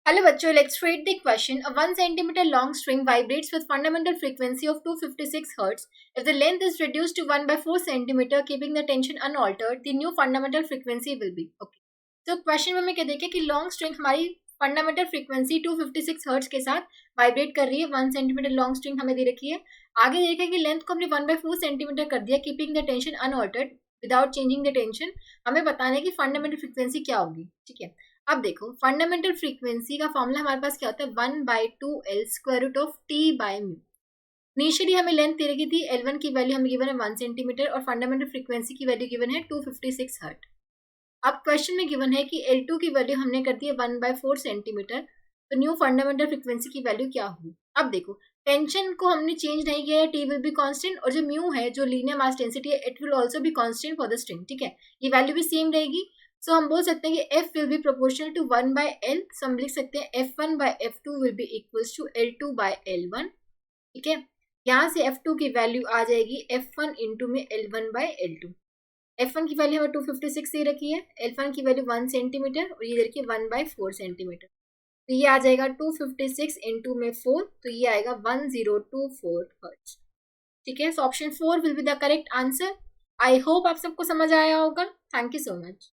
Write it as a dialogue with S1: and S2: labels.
S1: Hello बच्चों, let's read the question. A 1 centimeter long string vibrates with fundamental frequency of 256 Hz. If the length is reduced to 1 by 4 centimeter, keeping the tension unaltered, the new fundamental frequency will be. Okay. तो question में हमें क्या देखे कि long string हमारी fundamental frequency 256 hertz के साथ vibrate कर रही है. 1 सेंटीमीटर लॉन्ग स्ट्रिंग हमें दे रखी है. आगे देखे कि लेंथ को हमने 1 बाय 4 सेंटीमीटर कर दिया, keeping the tension unaltered without changing the tension. हमें बताना है कि फंडामेंटल फ्रीक्वेंसी क्या होगी. ठीक है, अब देखो फंडामेंटल फ्रीक्वेंसी का फॉर्मूला हमारे पास क्या होता है, 1/2L square root of T by mu. Initially हमें लेंथ दे रखी थी, L1 की वैल्यू हमें गिवन है 1 सेंटीमीटर और फंडामेंटल फ्रीक्वेंसी की वैल्यू गिवन है 256 हर्ट. अब क्वेश्चन में गिवन है कि L2 की वैल्यू हमने कर दी है 1/4 सेंटीमीटर. तो न्यू फंडामेंटल फ्रीक्वेंसी की वैल्यू क्या होगी. अब देखो टेंशन को हमने चेंज नहीं किया है, टी विल बी कांस्टेंट, और जो म्यू है जो लीनियर मास डेंसिटी है it will also be constant for the string. ठीक है, ये वैल्यू भी सेम रहेगी. सो हम बोल सकते हैं कि F will be proportional to 1/L. So हम लिख सकते हैं F1/F2 will be equals to L2/L1. ठीक है, यहाँ से F2 की वैल्यू आ जाएगी F1 इंटू में L1/L2. F1 की वैल्यू हमें 256 दे रखी है, L1 की वैल्यू 1 सेंटीमीटर और ये दे रखी है 1/4 सेंटीमीटर. तो ये आ जाएगा 256 इंटू में 4, तो ये आएगा 1024 हर्ट्ज. ठीक है, so option 4 will be the correct answer. I hope आप सबको समझ आया होगा. Thank you so much.